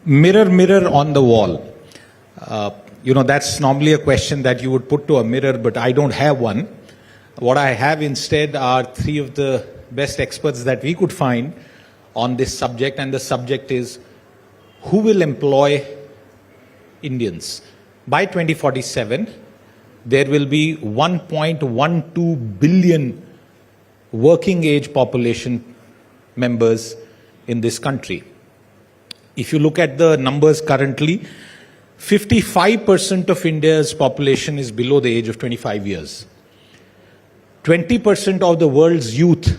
Mirror, mirror on the wall. That's normally a question that you would put to a mirror, but I don't have one. What I have instead are three of the best experts that we could find on this subject, and the subject is who will employ Indians. By 2047, there will be 1.12 billion working age population members in this country. If you look at the numbers currently, 55% of India's population is below the age of 25 years. 20% of the world's youth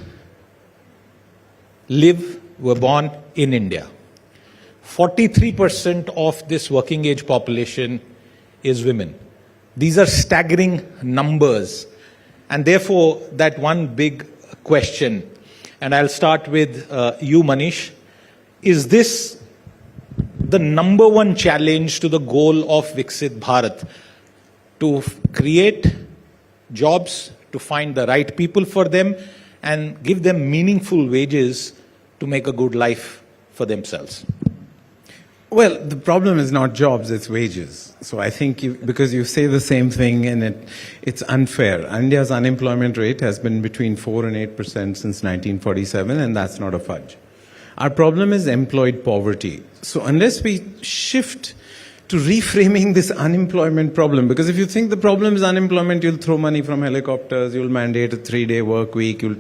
were born in India. 43% of this working age population is women. These are staggering numbers. And therefore, that one big question, and I'll start with you, Manish, is this the number one challenge to the goal of Viksit Bharat, to create jobs, to find the right people for them, and give them meaningful wages to make a good life for themselves? Well, the problem is not jobs, it's wages. So I think because you say the same thing and it's unfair. India's unemployment rate has been between 4 and 8% since 1947, and that's not a fudge. Our problem is employed poverty. So unless we shift to reframing this unemployment problem, because if you think the problem is unemployment, you'll throw money from helicopters, you'll mandate a 3-day work week, you'll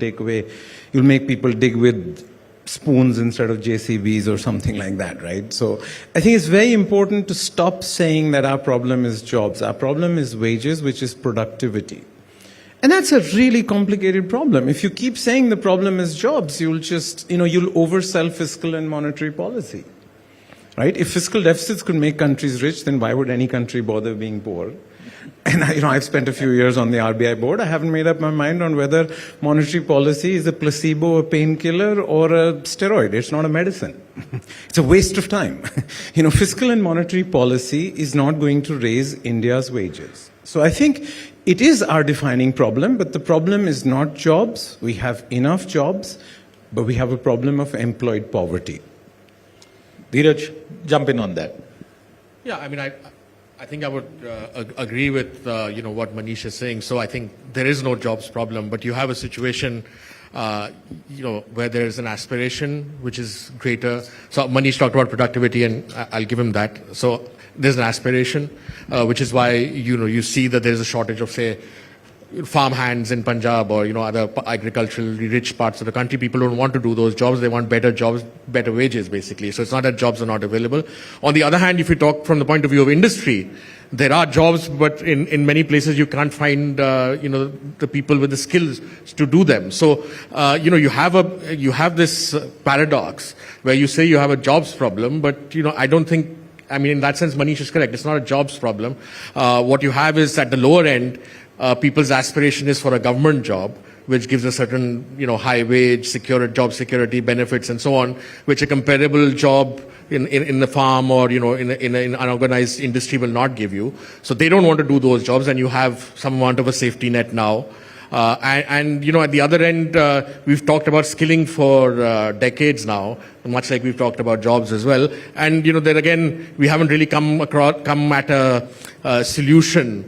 make people dig with spoons instead of JCBs or something like that, right? So I think it's very important to stop saying that our problem is jobs. Our problem is wages, which is productivity. And that's a really complicated problem. If you keep saying the problem is jobs, you'll you'll oversell fiscal and monetary policy, right? If fiscal deficits could make countries rich, then why would any country bother being poor? And I've spent a few years on the RBI board. I haven't made up my mind on whether monetary policy is a placebo, a painkiller, or a steroid. It's not a medicine. It's a waste of time. Fiscal and monetary policy is not going to raise India's wages. So I think it is our defining problem, but the problem is not jobs. We have enough jobs, but we have a problem of employed poverty. Dhiraj, jump in on that. Yeah, I think I would agree with what Manish is saying. So I think there is no jobs problem, but you have a situation where there is an aspiration which is greater. So Manish talked about productivity, and I'll give him that. So there's an aspiration, which is why you see that there's a shortage of, say, farm hands in Punjab or other agriculturally rich parts of the country. People don't want to do those jobs. They want better jobs, better wages, basically. So it's not that jobs are not available. On the other hand, if you talk from the point of view of industry, there are jobs, but in many places you can't find the people with the skills to do them. So you have this paradox where you say you have a jobs problem, but I don't think. In that sense, Manish is correct. It's not a jobs problem. What you have is at the lower end, people's aspiration is for a government job, which gives a certain, high wage, job security, benefits, and so on, which a comparable job in the farm or, in an unorganized industry will not give you. So they don't want to do those jobs, and you have some amount of a safety net now. At the other end, we've talked about skilling for decades now, much like we've talked about jobs as well. And, there again, we haven't really come at a solution,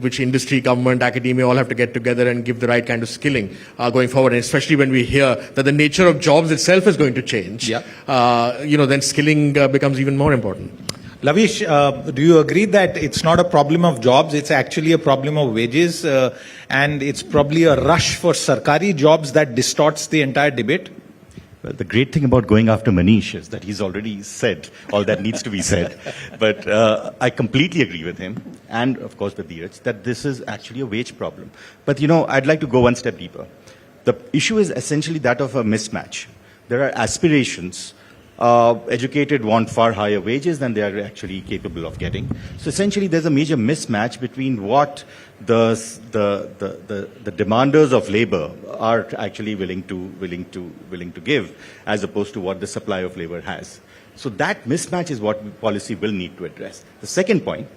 which industry, government, academia all have to get together and give the right kind of skilling going forward. And especially when we hear that the nature of jobs itself is going to change, then skilling becomes even more important. Laveesh, do you agree that it's not a problem of jobs, it's actually a problem of wages, and it's probably a rush for sarkari jobs that distorts the entire debate? Well, the great thing about going after Manish is that he's already said all that needs to be said. But I completely agree with him, and of course with Dhiraj, that this is actually a wage problem. But I'd like to go one step deeper. The issue is essentially that of a mismatch. There are aspirations. Educated want far higher wages than they are actually capable of getting. So essentially, there's a major mismatch between what the demanders of labor are actually willing to give, as opposed to what the supply of labor has. So that mismatch is what policy will need to address. The second point,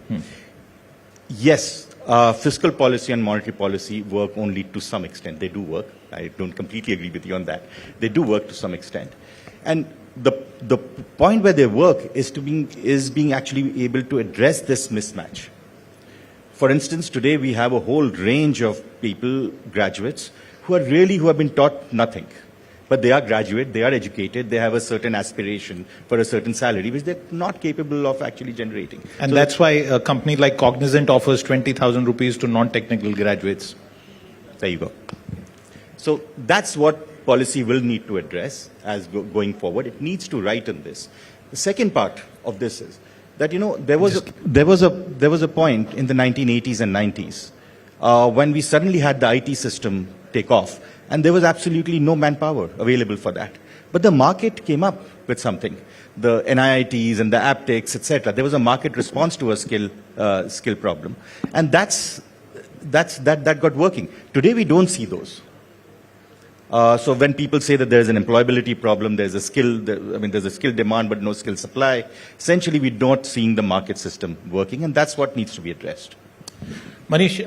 yes, fiscal policy and monetary policy work only to some extent. They do work. I don't completely agree with you on that. They do work to some extent. And the point where they work is being actually able to address this mismatch. For instance, today we have a whole range of people, graduates, who have been taught nothing. But they are graduate, they are educated, they have a certain aspiration for a certain salary, which they're not capable of actually generating. And So that's why a company like Cognizant offers 20,000 rupees to non-technical graduates. there you go. So that's what policy will need to address as going forward. It needs to write on this. The second part of this is that, there was a point in the 1980s and 90s when we suddenly had the IT system take off, and there was absolutely no manpower available for that. But the market came up with something. The NIITs and the aptics, etc. There was a market response to a skill problem, and that got working. Today we don't see those. So when people say that there's an employability problem, there's a skill demand but no skill supply, essentially we're not seeing the market system working, and that's what needs to be addressed. Manish,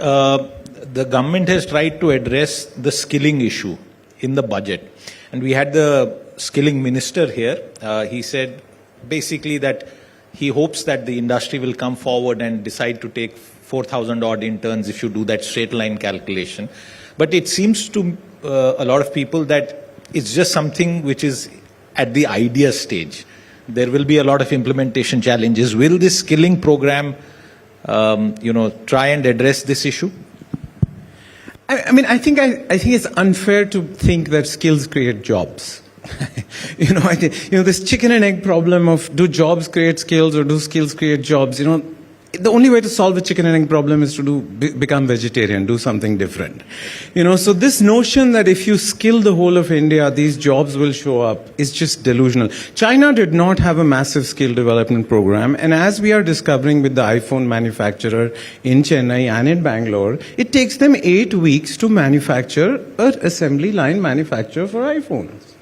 the government has tried to address the skilling issue in the budget. And we had the skilling minister here. He said basically that he hopes that the industry will come forward and decide to take 4,000 odd interns if you do that straight line calculation. But it seems to a lot of people that it's just something which is at the idea stage. There will be a lot of implementation challenges. Will this skilling program, try and address this issue? I think it's unfair to think that skills create jobs. This chicken and egg problem of do jobs create skills or do skills create jobs? The only way to solve the chicken and egg problem is to become vegetarian, do something different. So this notion that if you skill the whole of India, these jobs will show up is just delusional. China did not have a massive skill development program, and as we are discovering with the iPhone manufacturer in Chennai and in Bangalore, it takes them 8 weeks to manufacture an assembly line manufacturer for iPhones.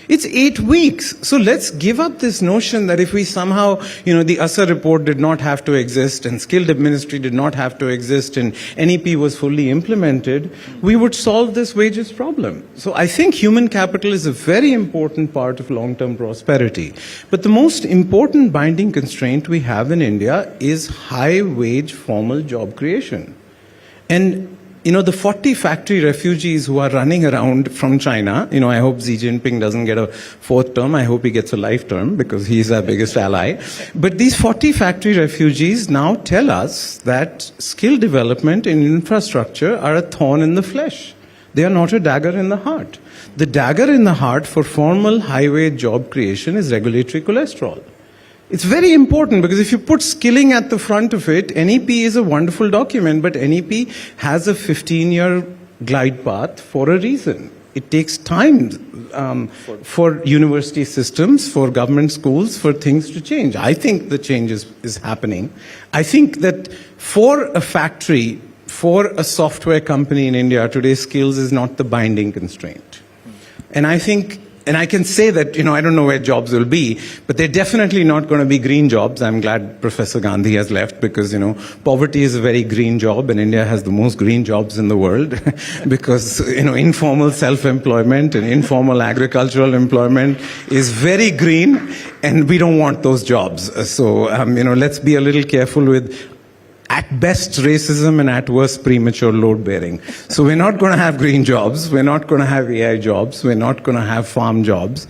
It's 8 weeks. So let's give up this notion that if we somehow, the ASA report did not have to exist and skilled ministry did not have to exist and NEP was fully implemented, we would solve this wages problem. So I think human capital is a very important part of long-term prosperity. But the most important binding constraint we have in India is high-wage formal job creation. And the 40 factory refugees who are running around from China, I hope Xi Jinping doesn't get a 4th term. I hope he gets a life term because he's our biggest ally. But these 40 factory refugees now tell us that skill development and infrastructure are a thorn in the flesh. They are not a dagger in the heart. The dagger in the heart for formal high-wage job creation is regulatory cholesterol. It's very important because if you put skilling at the front of it, NEP is a wonderful document, but NEP has a 15-year glide path for a reason. It takes time for university systems, for government schools, for things to change. I think the change is happening. I think that for a factory, for a software company in India, today skills is not the binding constraint. And I can say that, I don't know where jobs will be, but they're definitely not going to be green jobs. I'm glad Professor Gandhi has left because, poverty is a very green job and India has the most green jobs in the world because, informal self-employment and informal agricultural employment is very green and we don't want those jobs. So, let's be a little careful with at best racism and at worst premature load bearing. So we're not going to have green jobs. We're not going to have AI jobs. We're not going to have farm jobs.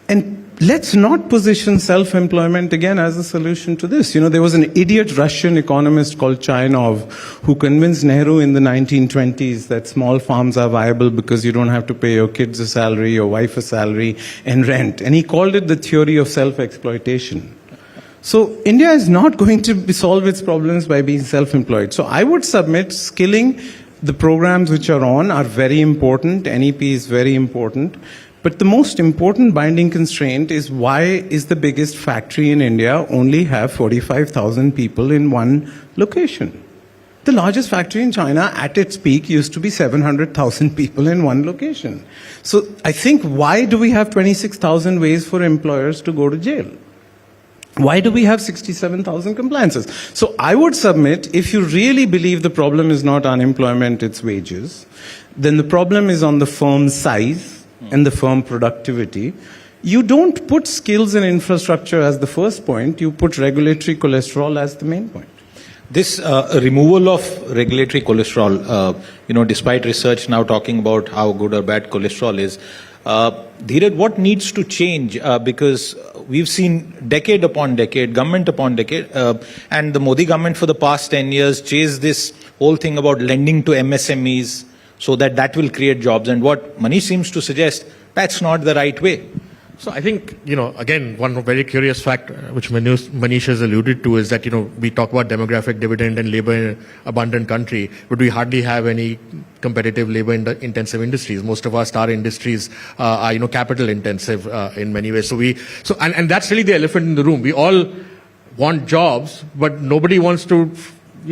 And let's not position self-employment again as a solution to this. There was an idiot Russian economist called Chainov who convinced Nehru in the 1920s that small farms are viable because you don't have to pay your kids a salary, your wife a salary, and rent. And he called it the theory of self-exploitation. So India is not going to solve its problems by being self-employed. So I would submit skilling, the programs which are on are very important. NEP is very important. But the most important binding constraint is why is the biggest factory in India only have 45,000 people in one location? The largest factory in China at its peak used to be 700,000 people in one location. So I think why do we have 26,000 ways for employers to go to jail? Why do we have 67,000 compliances? So I would submit, if you really believe the problem is not unemployment, it's wages, then the problem is on the firm size and the firm productivity. You don't put skills and infrastructure as the first point, you put regulatory cholesterol as the main point. This removal of regulatory cholesterol, despite research now talking about how good or bad cholesterol is, Dhiraj, what needs to change? Because we've seen decade upon decade, government upon decade, and the Modi government for the past 10 years chased this whole thing about lending to MSMEs so that will create jobs. And what Manish seems to suggest, that's not the right way. So I think, again, one very curious fact which Manish has alluded to is that, we talk about demographic dividend and labor abundant country, but we hardly have any competitive labor intensive industries. Most of our star industries are, capital intensive in many ways. And that's really the elephant in the room. We all want jobs, but nobody wants to,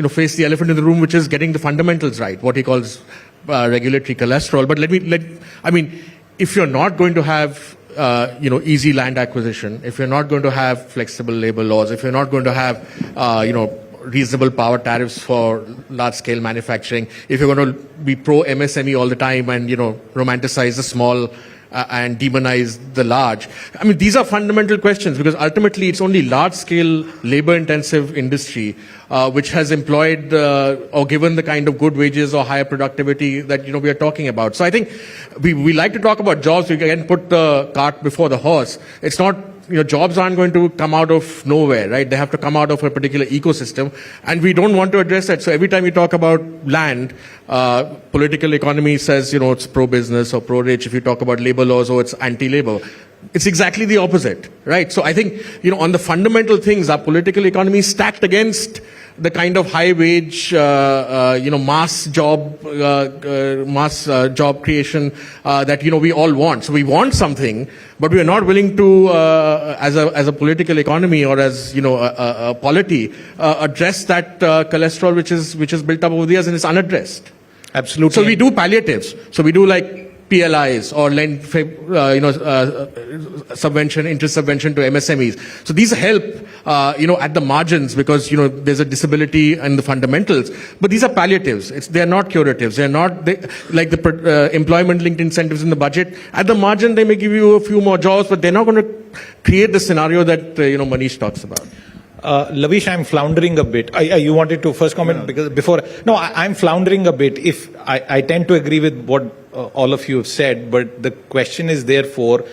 face the elephant in the room, which is getting the fundamentals right, what he calls regulatory cholesterol. But if you're not going to have easy land acquisition, if you're not going to have flexible labor laws, if you're not going to have, reasonable power tariffs for large-scale manufacturing, if you're going to be pro-MSME all the time and, romanticize the small and demonize the large. These are fundamental questions because ultimately it's only large-scale labor-intensive industry which has employed or given the kind of good wages or higher productivity that we are talking about. So I think we like to talk about jobs. We can put the cart before the horse. It's not jobs aren't going to come out of nowhere, right? They have to come out of a particular ecosystem, and we don't want to address that. So every time you talk about land, political economy says it's pro-business or pro-rich. If you talk about labor laws, it's anti-labor. It's exactly the opposite, right? So I think, on the fundamental things, our political economy is stacked against the kind of high wage, mass job creation that, we all want. So we want something, but we are not willing to, as a political economy or as, a polity, address that cholesterol which is built up over the years and it's unaddressed. Absolutely. So we do palliatives. So we do like PLIs or lend, subvention, interest subvention to MSMEs. So these help, at the margins because, there's a disability in the fundamentals. But these are palliatives. They are not curatives. They are not like the employment-linked incentives in the budget. At the margin, they may give you a few more jobs, but they're not going to create the scenario that, Manish talks about. Laveesh, I'm floundering a bit. You wanted to first comment because before? No, I'm floundering a bit. If I tend to agree with what all of you have said, but the question is therefore,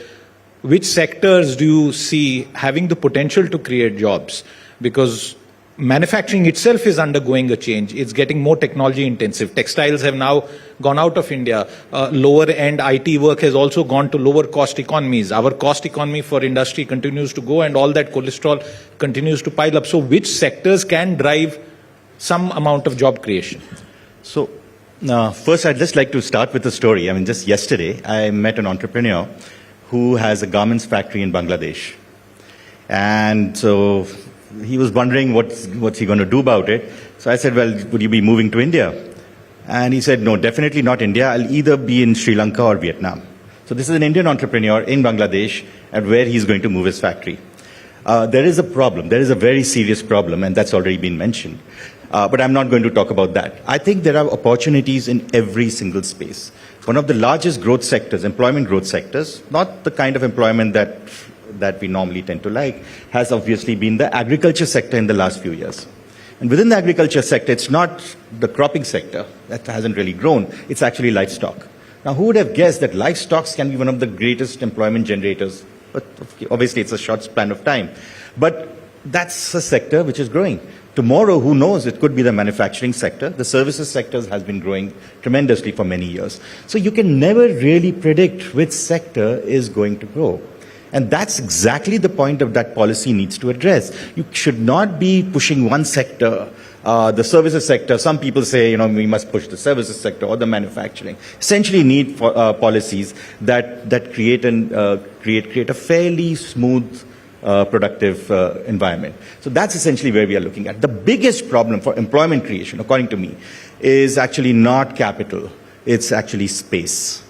which sectors do you see having the potential to create jobs? Because manufacturing itself is undergoing a change. It's getting more technology intensive. Textiles have now gone out of India. Lower end IT work has also gone to lower cost economies. Our cost economy for industry continues to go and all that cholesterol continues to pile up. So which sectors can drive some amount of job creation? So first I'd just like to start with a story. Just yesterday I met an entrepreneur who has a garments factory in Bangladesh. And so he was wondering what's he going to do about it. So I said, well, would you be moving to India? And he said, no, definitely not India. I'll either be in Sri Lanka or Vietnam. So this is an Indian entrepreneur in Bangladesh and where he's going to move his factory. There is a problem. There is a very serious problem, and that's already been mentioned. But I'm not going to talk about that. I think there are opportunities in every single space. One of the largest growth sectors, employment growth sectors, not the kind of employment that we normally tend to like, has obviously been the agriculture sector in the last few years. And within the agriculture sector, it's not the cropping sector that hasn't really grown, it's actually livestock. Now, who would have guessed that livestock can be one of the greatest employment generators? But obviously, it's a short span of time. But that's a sector which is growing. Tomorrow, who knows, it could be the manufacturing sector. The services sector has been growing tremendously for many years. So you can never really predict which sector is going to grow. And that's exactly the point of that policy needs to address. You should not be pushing one sector, the services sector. Some people say, we must push the services sector or the manufacturing. Essentially need policies that create a fairly smooth, productive environment. So that's essentially where we are looking at. The biggest problem for employment creation, according to me, is actually not capital. It's actually space.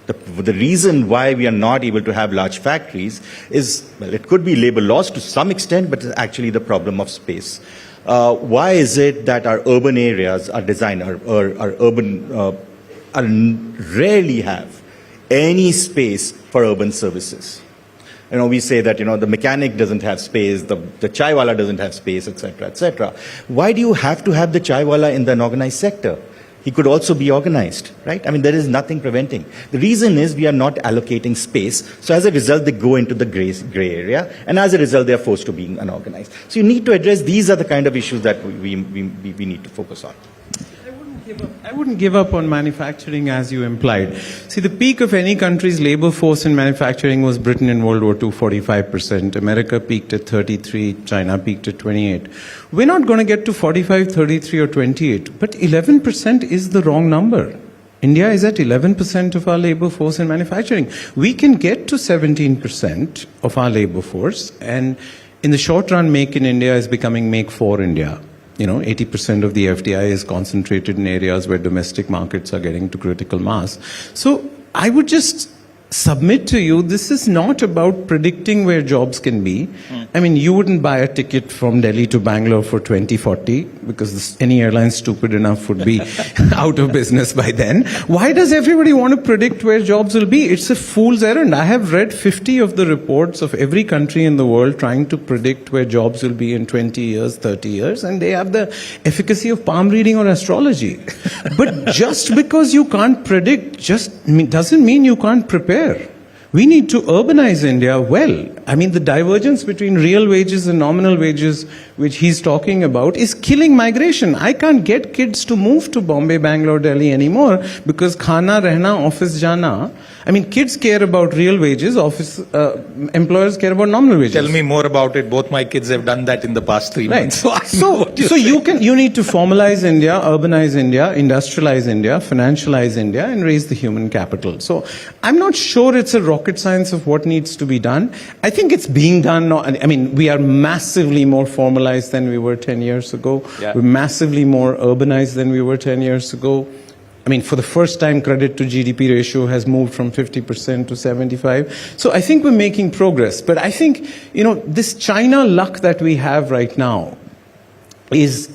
The reason why we are not able to have large factories is, well, it could be labor laws to some extent, but it's actually the problem of space. Why is it that our urban areas are designed, or our urban rarely have any space for urban services? We say that, the mechanic doesn't have space, the chaiwala doesn't have space, etc., etc. Why do you have to have the chaiwala in the unorganized sector? He could also be organized, right? There is nothing preventing. The reason is we are not allocating space. So as a result, they go into the gray area. And as a result, they are forced to being unorganized. So you need to address, these are the kind of issues that we need to focus on. I wouldn't give up on manufacturing as you implied. See, the peak of any country's labor force in manufacturing was Britain in World War II, 45%. America peaked at 33, China peaked at 28. We're not going to get to 45, 33 or 28, but 11% is the wrong number. India is at 11% of our labor force in manufacturing. We can get to 17% of our labor force, and in the short run, Make in India is becoming Make for India. 80% of the FDI is concentrated in areas where domestic markets are getting to critical mass. So I would just submit to you, this is not about predicting where jobs can be. You wouldn't buy a ticket from Delhi to Bangalore for 2040 because any airline stupid enough would be out of business by then. Why does everybody want to predict where jobs will be? It's a fool's errand. I have read 50 of the reports of every country in the world trying to predict where jobs will be in 20 years, 30 years, and they have the efficacy of palm reading or astrology. But just because you can't predict doesn't mean you can't prepare. We need to urbanize India well. The divergence between real wages and nominal wages, which he's talking about, is killing migration. I can't get kids to move to Bombay, Bangalore, Delhi anymore because khana, rehna, office jana. Kids care about real wages, employers care about nominal wages. Tell me more about it. Both my kids have done that in the past 3 months. So you need to formalize India, urbanize India, industrialize India, financialize India, and raise the human capital. So I'm not sure it's a rocket science of what needs to be done. I think it's being done. We are massively more formalized than we were 10 years ago. Yeah. We're massively more urbanized than we were 10 years ago. For the first time, credit to GDP ratio has moved from 50% to 75. So I think we're making progress. But I think, this China luck that we have right now is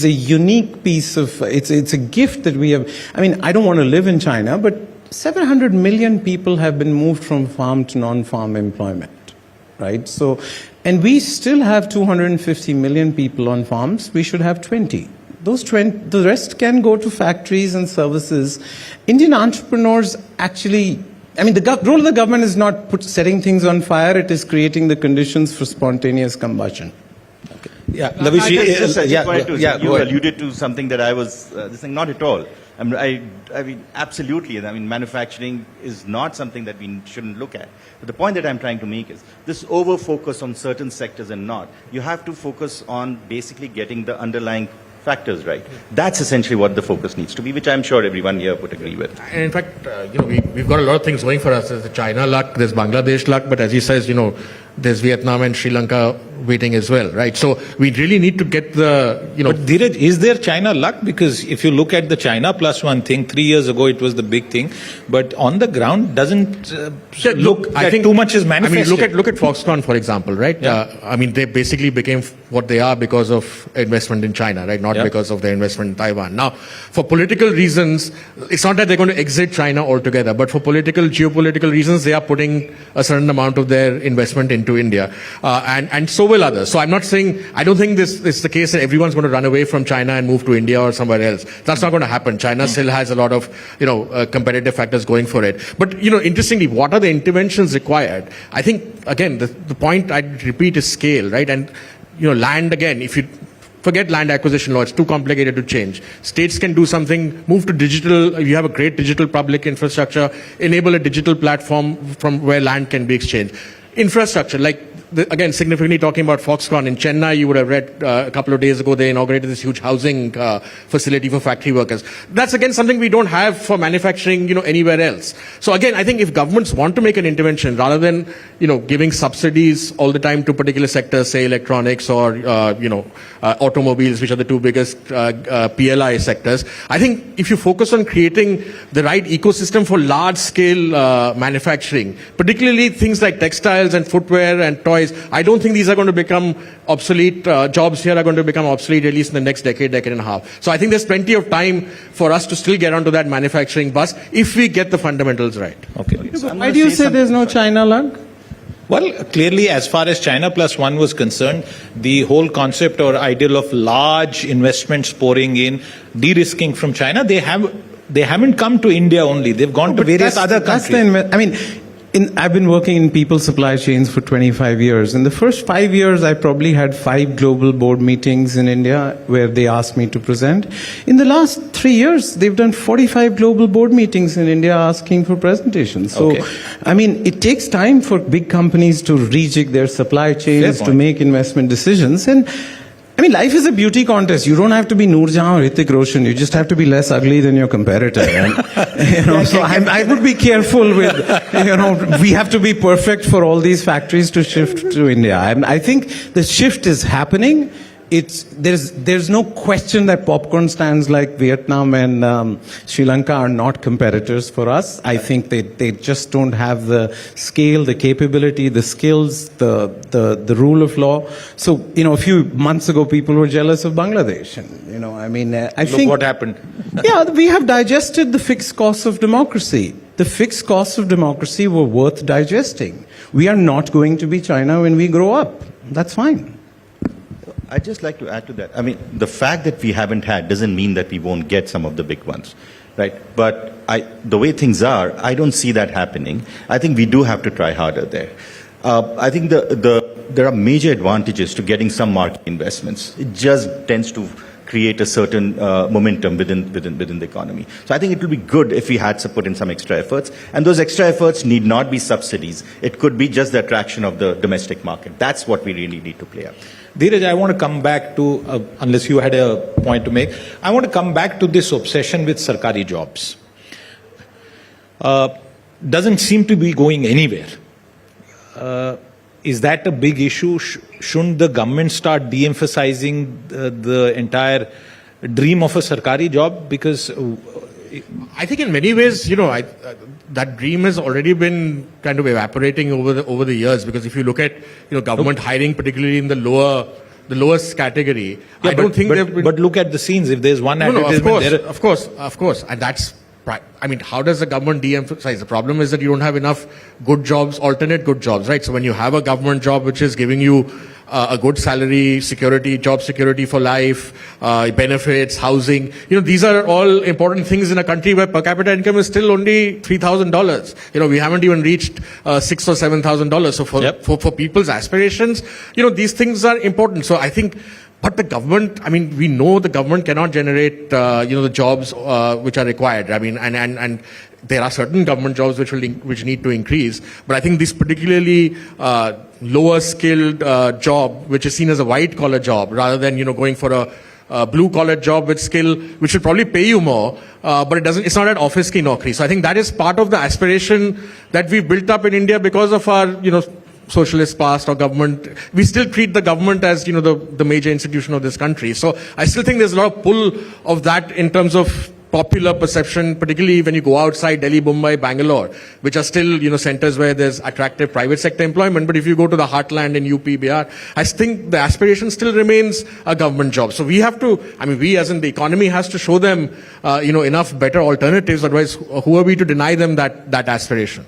a unique piece of, it's a gift that we have. I don't want to live in China, but 700 million people have been moved from farm to non-farm employment, right? So, and we still have 250 million people on farms. We should have 20. The rest can go to factories and services. Indian entrepreneurs actually, the role of the government is not setting things on fire, it is creating the conditions for spontaneous combustion. Okay. Yeah, Laveesh, you alluded to something that I was saying, not at all. Absolutely. Manufacturing is not something that we shouldn't look at. But the point that I'm trying to make is this over-focus on certain sectors and not. You have to focus on basically getting the underlying factors right. That's essentially what the focus needs to be, which I'm sure everyone here would agree with. And in fact, we've got a lot of things going for us. There's the China luck, there's Bangladesh luck, but as he says, there's Vietnam and Sri Lanka waiting as well, right? So we really need to get the, But Dhiraj, is there China luck? Because if you look at the China plus one thing, 3 years ago it was the big thing, but on the ground doesn't look I think too much is manifested. Look at Foxconn, for example, right? Yeah. They basically became what they are because of investment in China, right? Not because of their investment in Taiwan. Now, for political reasons, it's not that they're going to exit China altogether, but for geopolitical reasons, they are putting a certain amount of their investment into India, and so will others. So I'm not saying, I don't think this is the case that everyone's going to run away from China and move to India or somewhere else. That's not going to happen. China still has a lot of, competitive factors going for it. But, interestingly, what are the interventions required? I think, again, the point I'd repeat is scale, right? And, land, again, if you forget land acquisition law, it's too complicated to change. States can do something, move to digital, you have a great digital public infrastructure, enable a digital platform from where land can be exchanged. Infrastructure, again, significantly talking about Foxconn, in Chennai, you would have read a couple of days ago, they inaugurated this huge housing facility for factory workers. That's, again, something we don't have for manufacturing, anywhere else. So, again, I think if governments want to make an intervention, rather than, giving subsidies all the time to particular sectors, say electronics or, automobiles, which are the two biggest PLI sectors, I think if you focus on creating the right ecosystem for large-scale manufacturing, particularly things like textiles and footwear and toys, I don't think these are going to become obsolete. Jobs here are going to become obsolete at least in the next decade and a half. So I think there's plenty of time for us to still get onto that manufacturing bus if we get the fundamentals right. Okay. Why do you say there's no China luck? Well, clearly, as far as China Plus One was concerned, the whole concept or ideal of large investments pouring in, de-risking from China, they haven't come to India only. They've gone to various other countries. I've been working in people supply chains for 25 years. In the first 5 years, I probably had 5 global board meetings in India where they asked me to present. In the last 3 years, they've done 45 global board meetings in India asking for presentations. So, it takes time for big companies to rejig their supply chains, to make investment decisions. And life is a beauty contest. You don't have to be Noor Jahan or Hrithik Roshan. You just have to be less ugly than your competitor. And, so I would be careful with, we have to be perfect for all these factories to shift to India. I think the shift is happening. There's no question that popcorn stands like Vietnam and Sri Lanka are not competitors for us. I think they just don't have the scale, the capability, the skills, the rule of law. So, a few months ago, people were jealous of Bangladesh. And, I think... Look what happened. We have digested the fixed costs of democracy. The fixed costs of democracy were worth digesting. We are not going to be China when we grow up. That's fine. I'd just like to add to that. The fact that we haven't had doesn't mean that we won't get some of the big ones, right? But the way things are, I don't see that happening. I think we do have to try harder there. I think there are major advantages to getting some market investments. It just tends to create a certain momentum within the economy. So I think it will be good if we had to put in some extra efforts. And those extra efforts need not be subsidies. It could be just the attraction of the domestic market. That's what we really need to play out. Dhiraj, I want to come back to, unless you had a point to make, I want to come back to this obsession with sarkari jobs. Doesn't seem to be going anywhere. Is that a big issue? Shouldn't the government start de-emphasizing the entire dream of a sarkari job? Because I think in many ways, that dream has already been kind of evaporating over the years. Because if you look at government hiring, particularly in the lowest category, I don't think. But look at the scenes. If there's one advertisement, of course, and that's. How does the government de-emphasize? The problem is that you don't have enough good jobs, alternate good jobs, right? So when you have a government job which is giving you a good salary, security, job security for life, benefits, housing, these are all important things in a country where per capita income is still only $3,000. We haven't even reached $6,000 or $7,000. So for people's aspirations, these things are important. So I think. But the government, we know the government cannot generate, the jobs which are required. And there are certain government jobs which need to increase. But I think this particularly lower skilled job, which is seen as a white collar job, rather than going for a blue collar job with skill, which will probably pay you more, but it's not an office ki naukri. So I think that is part of the aspiration that we've built up in India because of our, socialist past or government. We still treat the government as, the major institution of this country. So I still think there's a lot of pull of that in terms of popular perception, particularly when you go outside Delhi, Mumbai, Bangalore, which are still, centers where there's attractive private sector employment. But if you go to the heartland in UP, Bihar, I think the aspiration still remains a government job. So we have to, we as in the economy has to show them, enough better alternatives. Otherwise, who are we to deny them that aspiration?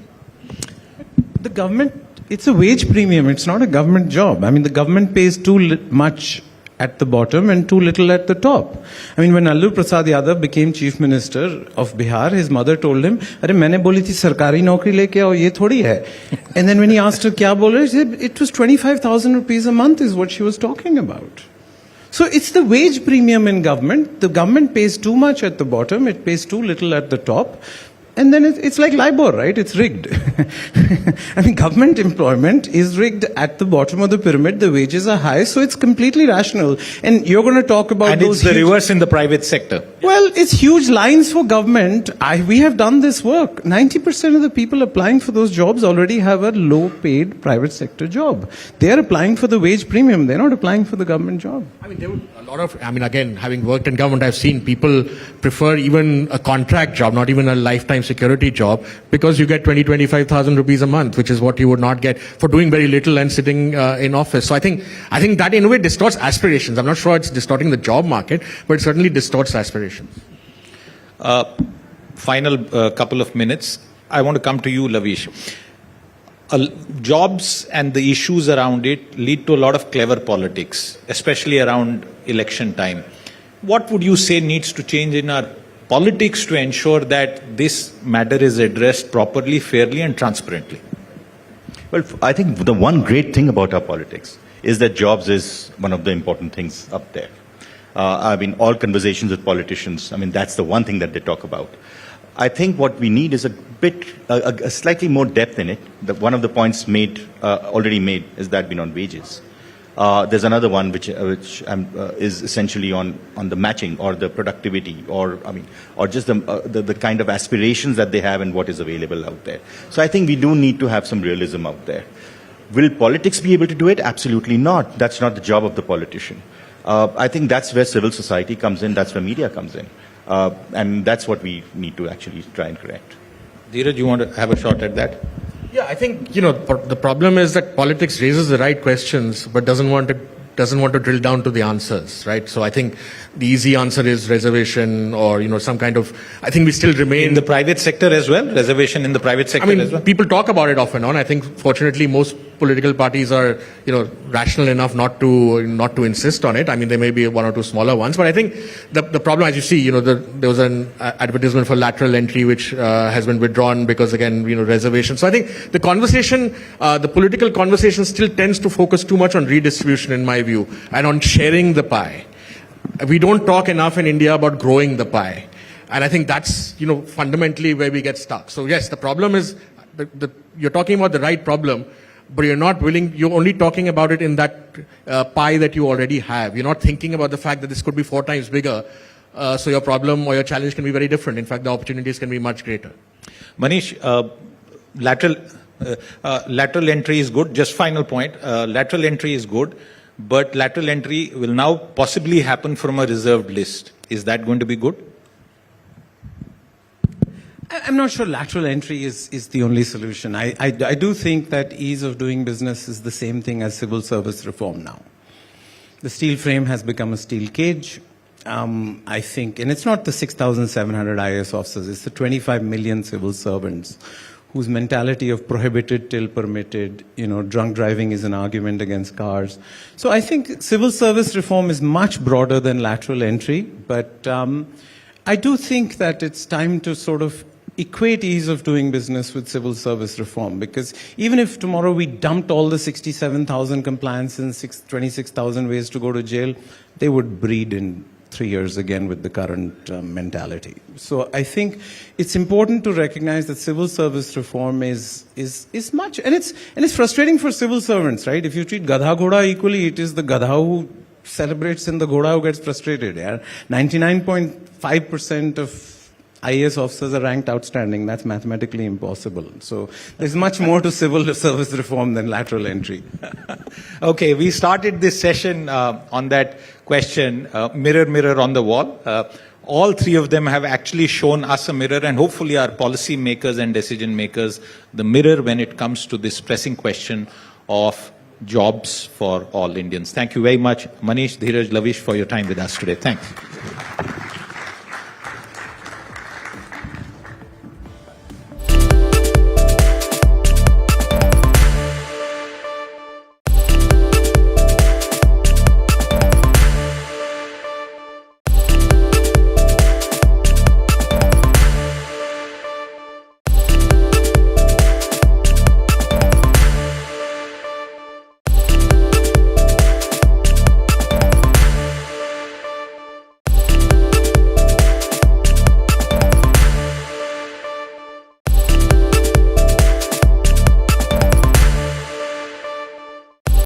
The government, it's a wage premium. It's not a government job. The government pays too much at the bottom and too little at the top. When Lalu Prasad Yadav became Chief Minister of Bihar, his mother told him, "Arey, maine boli thi sarkari naukri leke aao, ye thodi hai." And then when he asked her, "Kya bol rahe?" She said, it was 25,000 rupees a month is what she was talking about. So it's the wage premium in government. The government pays too much at the bottom. It pays too little at the top. And then it's like LIBOR, right? It's rigged. Government employment is rigged at the bottom of the pyramid. The wages are high, so it's completely rational. And you're going to talk about and those. And it's the reverse in the private sector. Well, it's huge lines for government. We have done this work. 90% of the people applying for those jobs already have a low-paid private sector job. They are applying for the wage premium. They're not applying for the government job. There would a lot of. Again, having worked in government, I've seen people prefer even a contract job, not even a lifetime security job, because you get 25,000 rupees a month, which is what you would not get for doing very little and sitting in office. So I think that in a way distorts aspirations. I'm not sure it's distorting the job market, but it certainly distorts aspirations. Final couple of minutes. I want to come to you, Laveesh. jobs and the issues around it lead to a lot of clever politics, especially around election time. What would you say needs to change in our politics to ensure that this matter is addressed properly, fairly, and transparently? Well, I think the one great thing about our politics is that jobs is one of the important things up there. I mean, all conversations with politicians, I mean, that's the one thing that they talk about. I think what we need is a slightly more depth in it. One of the points already made is that been on wages. There's another one which is essentially on the matching or the productivity or just the kind of aspirations that they have and what is available out there. So I think we do need to have some realism out there. Will politics be able to do it? Absolutely not. That's not the job of the politician. I think that's where civil society comes in. That's where media comes in. And that's what we need to actually try and correct. Dhiraj, you want to have a shot at that? Yeah, I think, the problem is that politics raises the right questions, but doesn't want to drill down to the answers, right? So I think the easy answer is reservation or, some kind of, I think we still remain... In the private sector as well? Reservation in the private sector as well? People talk about it off and on. I think, fortunately, most political parties are, rational enough not to insist on it. I mean, there may be one or two smaller ones, but I think the problem, as you see, there was an advertisement for lateral entry which has been withdrawn because, again, reservation. So I think the conversation, the political conversation still tends to focus too much on redistribution, in my view, and on sharing the pie. We don't talk enough in India about growing the pie. And I think that's, fundamentally where we get stuck. So yes, the problem is, you're talking about the right problem, but you're only talking about it in that pie that you already have. You're not thinking about the fact that this could be 4 times bigger. So your problem or your challenge can be very different. In fact, the opportunities can be much greater. Manish, lateral entry is good. Just final point. Lateral entry is good, but lateral entry will now possibly happen from a reserved list. Is that going to be good? I'm not sure lateral entry is the only solution. I do think that ease of doing business is the same thing as civil service reform now. The steel frame has become a steel cage. I think, and it's not the 6,700 IAS officers, it's the 25 million civil servants whose mentality of prohibited till permitted, drunk driving is an argument against cars. So I think civil service reform is much broader than lateral entry, but I do think that it's time to sort of equate ease of doing business with civil service reform, because even if tomorrow we dumped all the 67,000 compliance and 26,000 ways to go to jail, they would breed in 3 years again with the current mentality. So I think it's important to recognize that civil service reform is much, and it's frustrating for civil servants, right? If you treat Gadha Ghoda equally, it is the Gadha who celebrates and the Ghoda who gets frustrated. Yeah? 99.5% of IAS officers are ranked outstanding. That's mathematically impossible. So there's much more to civil service reform than lateral entry. Okay, we started this session on that question, mirror, mirror on the wall. All three of them have actually shown us a mirror, and hopefully our policy makers and decision makers the mirror when it comes to this pressing question of jobs for all Indians. Thank you very much, Manish, Dhiraj, Laveesh, for your time with us today. Thanks.